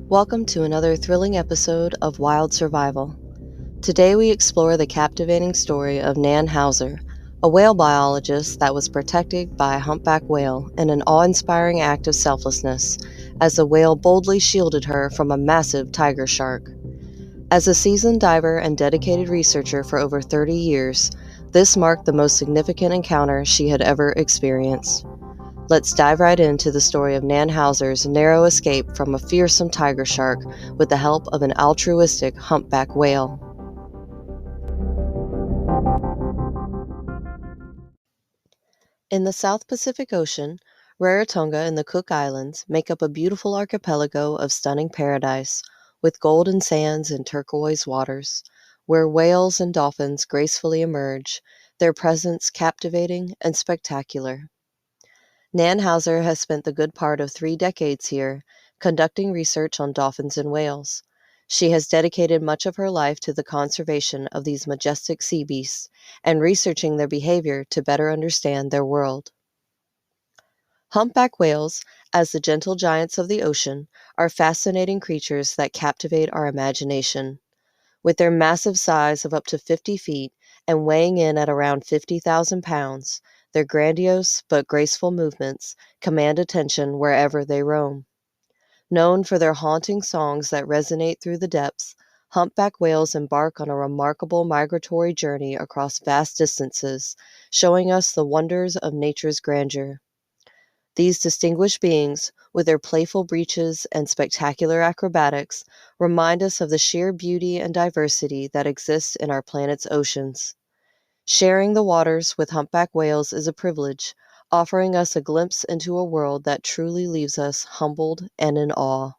Welcome to another thrilling episode of Wild Survival. Today we explore the captivating story of Nan Hauser, a whale biologist that was protected by a humpback whale in an awe-inspiring act of selflessness, as the whale boldly shielded her from a massive tiger shark. As a seasoned diver and dedicated researcher for over 30 years, this marked the most significant encounter she had ever experienced. Let's dive right into the story of Nan Hauser's narrow escape from a fearsome tiger shark with the help of an altruistic humpback whale. In the South Pacific Ocean, Rarotonga and the Cook Islands make up a beautiful archipelago of stunning paradise, with golden sands and turquoise waters, where whales and dolphins gracefully emerge, their presence captivating and spectacular. Nan Hauser has spent the good part of 3 decades here, conducting research on dolphins and whales. She has dedicated much of her life to the conservation of these majestic sea beasts and researching their behavior to better understand their world. Humpback whales, as the gentle giants of the ocean, are fascinating creatures that captivate our imagination. With their massive size of up to 50 feet and weighing in at around 50,000 pounds, their grandiose but graceful movements command attention wherever they roam. Known for their haunting songs that resonate through the depths, humpback whales embark on a remarkable migratory journey across vast distances, showing us the wonders of nature's grandeur. These distinguished beings, with their playful breaches and spectacular acrobatics, remind us of the sheer beauty and diversity that exists in our planet's oceans. Sharing the waters with humpback whales is a privilege, offering us a glimpse into a world that truly leaves us humbled and in awe.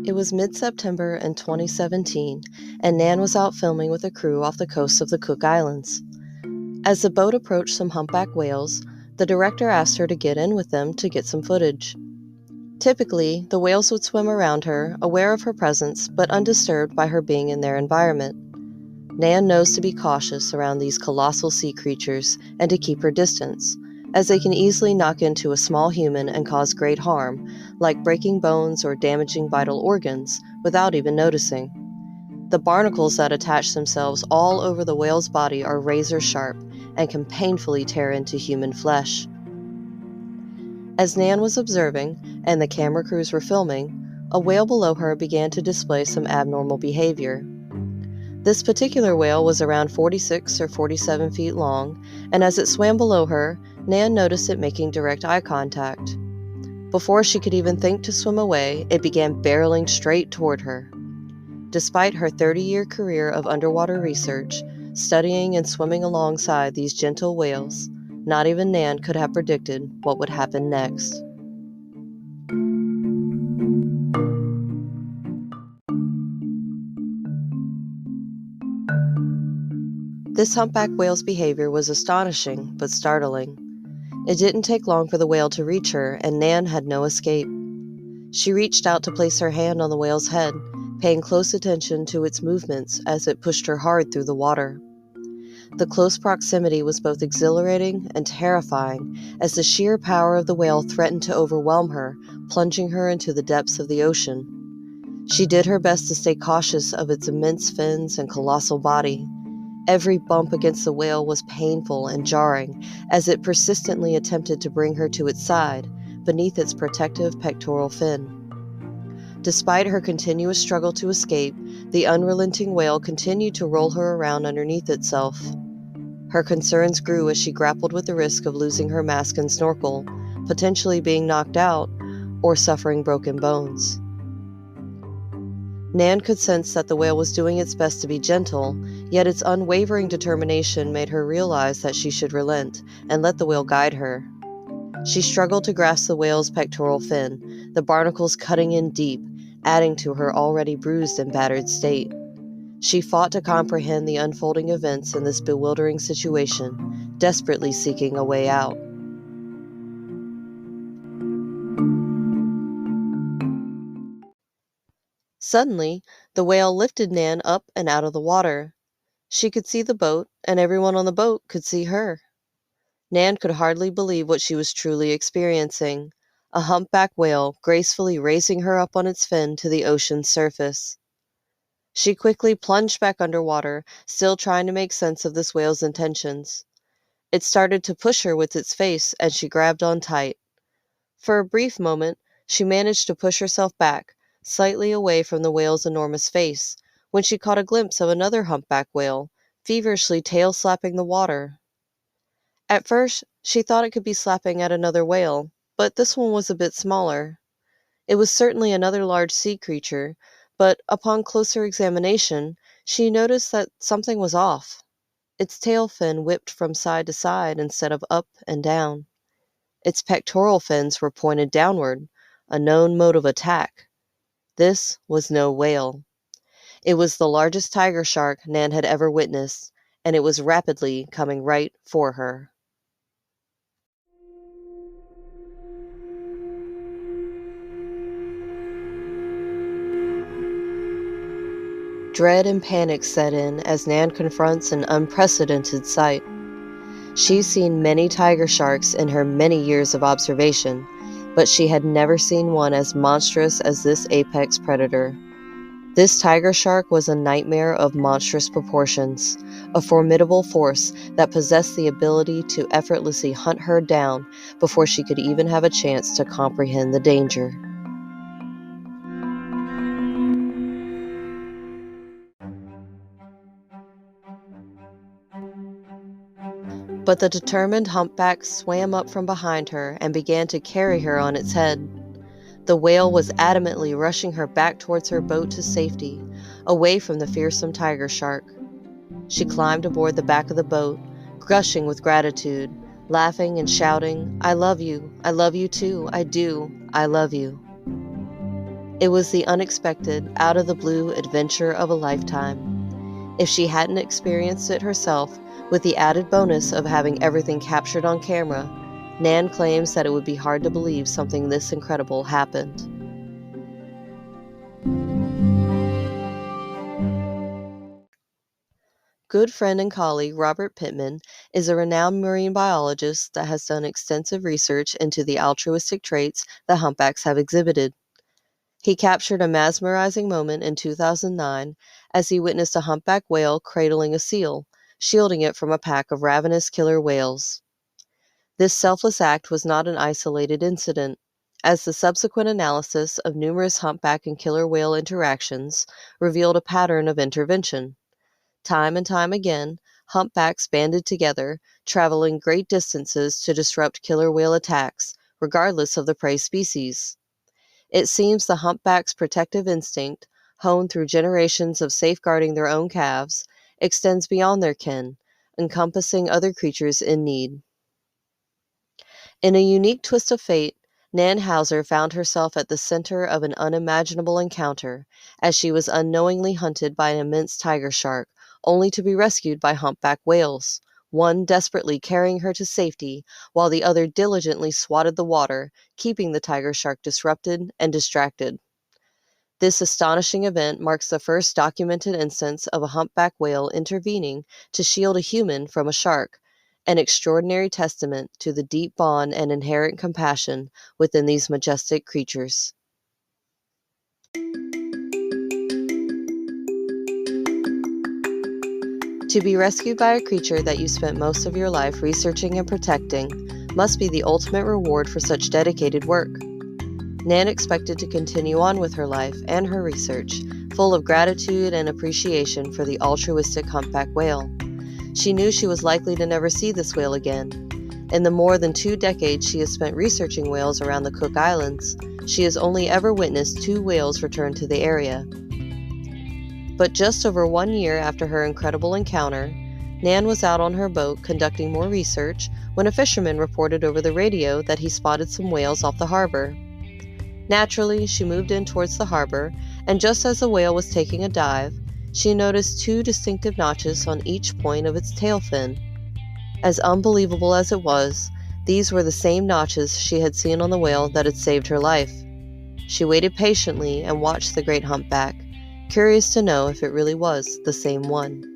It was mid-September in 2017, and Nan was out filming with a crew off the coast of the Cook Islands. As the boat approached some humpback whales, the director asked her to get in with them to get some footage. Typically, the whales would swim around her, aware of her presence, but undisturbed by her being in their environment. Nan knows to be cautious around these colossal sea creatures and to keep her distance, as they can easily knock into a small human and cause great harm, like breaking bones or damaging vital organs, without even noticing. The barnacles that attach themselves all over the whale's body are razor sharp and can painfully tear into human flesh. As Nan was observing, and the camera crews were filming, a whale below her began to display some abnormal behavior. This particular whale was around 46 or 47 feet long, and as it swam below her, Nan noticed it making direct eye contact. Before she could even think to swim away, it began barreling straight toward her. Despite her 30-year career of underwater research, studying and swimming alongside these gentle whales, not even Nan could have predicted what would happen next. This humpback whale's behavior was astonishing but startling. It didn't take long for the whale to reach her, and Nan had no escape. She reached out to place her hand on the whale's head, paying close attention to its movements as it pushed her hard through the water. The close proximity was both exhilarating and terrifying, as the sheer power of the whale threatened to overwhelm her, plunging her into the depths of the ocean. She did her best to stay cautious of its immense fins and colossal body. Every bump against the whale was painful and jarring, as it persistently attempted to bring her to its side, beneath its protective pectoral fin. Despite her continuous struggle to escape, the unrelenting whale continued to roll her around underneath itself. Her concerns grew as she grappled with the risk of losing her mask and snorkel, potentially being knocked out, or suffering broken bones. Nan could sense that the whale was doing its best to be gentle, yet its unwavering determination made her realize that she should relent and let the whale guide her. She struggled to grasp the whale's pectoral fin, the barnacles cutting in deep, adding to her already bruised and battered state. She fought to comprehend the unfolding events in this bewildering situation, desperately seeking a way out. Suddenly, the whale lifted Nan up and out of the water. She could see the boat, and everyone on the boat could see her. Nan could hardly believe what she was truly experiencing, a humpback whale gracefully raising her up on its fin to the ocean's surface. She quickly plunged back underwater, still trying to make sense of this whale's intentions. It started to push her with its face, and she grabbed on tight. For a brief moment, she managed to push herself back, slightly away from the whale's enormous face, when she caught a glimpse of another humpback whale, feverishly tail-slapping the water. At first, she thought it could be slapping at another whale, but this one was a bit smaller. It was certainly another large sea creature, but upon closer examination, she noticed that something was off. Its tail fin whipped from side to side instead of up and down. Its pectoral fins were pointed downward, a known mode of attack. This was no whale. It was the largest tiger shark Nan had ever witnessed, and it was rapidly coming right for her. Dread and panic set in as Nan confronts an unprecedented sight. She's seen many tiger sharks in her many years of observation, but she had never seen one as monstrous as this apex predator. This tiger shark was a nightmare of monstrous proportions, a formidable force that possessed the ability to effortlessly hunt her down before she could even have a chance to comprehend the danger. But the determined humpback swam up from behind her and began to carry her on its head. The whale was adamantly rushing her back towards her boat to safety, away from the fearsome tiger shark. She climbed aboard the back of the boat, gushing with gratitude, laughing and shouting, I love you too, I do, I love you." It was the unexpected, out-of-the-blue adventure of a lifetime. If she hadn't experienced it herself, with the added bonus of having everything captured on camera, Nan claims that it would be hard to believe something this incredible happened. Good friend and colleague Robert Pittman is a renowned marine biologist that has done extensive research into the altruistic traits that humpbacks have exhibited. He captured a mesmerizing moment in 2009 as he witnessed a humpback whale cradling a seal, shielding it from a pack of ravenous killer whales. This selfless act was not an isolated incident, as the subsequent analysis of numerous humpback and killer whale interactions revealed a pattern of intervention. Time and time again, humpbacks banded together, traveling great distances to disrupt killer whale attacks, regardless of the prey species. It seems the humpback's protective instinct, honed through generations of safeguarding their own calves, extends beyond their kin, encompassing other creatures in need. In a unique twist of fate, Nan Hauser found herself at the center of an unimaginable encounter as she was unknowingly hunted by an immense tiger shark, only to be rescued by humpback whales, one desperately carrying her to safety while the other diligently swatted the water, keeping the tiger shark disrupted and distracted. This astonishing event marks the first documented instance of a humpback whale intervening to shield a human from a shark, an extraordinary testament to the deep bond and inherent compassion within these majestic creatures. To be rescued by a creature that you spent most of your life researching and protecting must be the ultimate reward for such dedicated work. Nan expected to continue on with her life and her research, full of gratitude and appreciation for the altruistic humpback whale. She knew she was likely to never see this whale again. In the more than 2 decades she has spent researching whales around the Cook Islands, she has only ever witnessed 2 whales return to the area. But just over 1 year after her incredible encounter, Nan was out on her boat conducting more research when a fisherman reported over the radio that he spotted some whales off the harbor. Naturally, she moved in towards the harbor, and just as the whale was taking a dive, she noticed 2 distinctive notches on each point of its tail fin. As unbelievable as it was, these were the same notches she had seen on the whale that had saved her life. She waited patiently and watched the great humpback, curious to know if it really was the same one.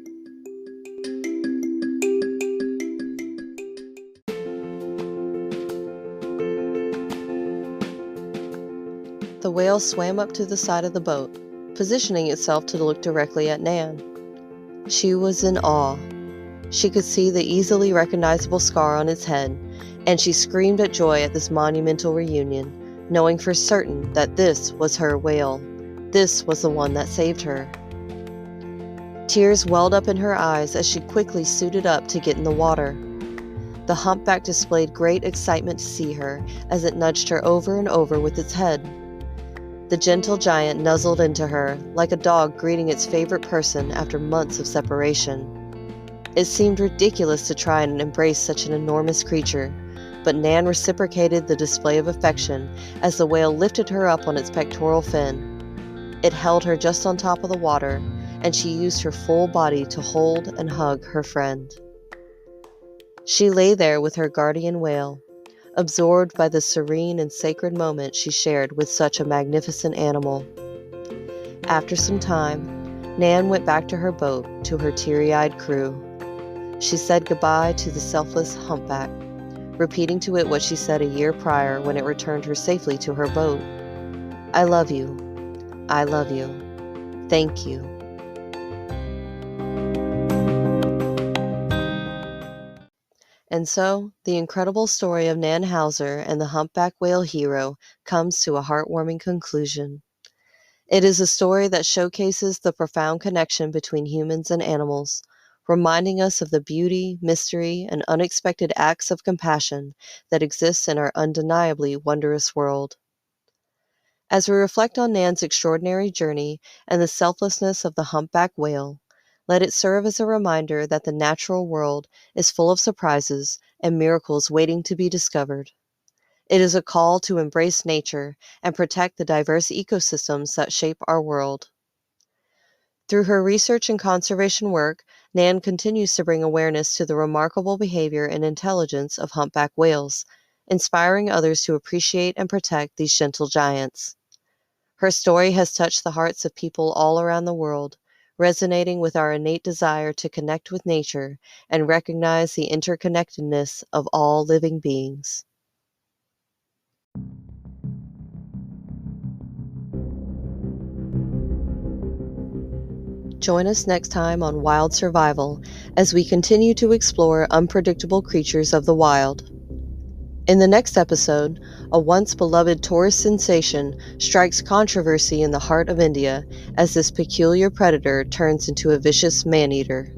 The whale swam up to the side of the boat, positioning itself to look directly at Nan. She was in awe. She could see the easily recognizable scar on its head, and she screamed at joy at this monumental reunion, knowing for certain that this was her whale. This was the one that saved her. Tears welled up in her eyes as she quickly suited up to get in the water. The humpback displayed great excitement to see her as it nudged her over and over with its head. The gentle giant nuzzled into her, like a dog greeting its favorite person after months of separation. It seemed ridiculous to try and embrace such an enormous creature, but Nan reciprocated the display of affection as the whale lifted her up on its pectoral fin. It held her just on top of the water, and she used her full body to hold and hug her friend. She lay there with her guardian whale, absorbed by the serene and sacred moment she shared with such a magnificent animal. After some time, Nan went back to her boat, to her teary-eyed crew. She said goodbye to the selfless humpback, repeating to it what she said a year prior when it returned her safely to her boat. "I love you. I love you. Thank you." And so, the incredible story of Nan Hauser and the humpback whale hero comes to a heartwarming conclusion. It is a story that showcases the profound connection between humans and animals, reminding us of the beauty, mystery, and unexpected acts of compassion that exist in our undeniably wondrous world. As we reflect on Nan's extraordinary journey and the selflessness of the humpback whale, let it serve as a reminder that the natural world is full of surprises and miracles waiting to be discovered. It is a call to embrace nature and protect the diverse ecosystems that shape our world. Through her research and conservation work, Nan continues to bring awareness to the remarkable behavior and intelligence of humpback whales, inspiring others to appreciate and protect these gentle giants. Her story has touched the hearts of people all around the world, resonating with our innate desire to connect with nature and recognize the interconnectedness of all living beings. Join us next time on Wild Survival as we continue to explore unpredictable creatures of the wild. In the next episode, a once beloved tourist sensation strikes controversy in the heart of India as this peculiar predator turns into a vicious man-eater.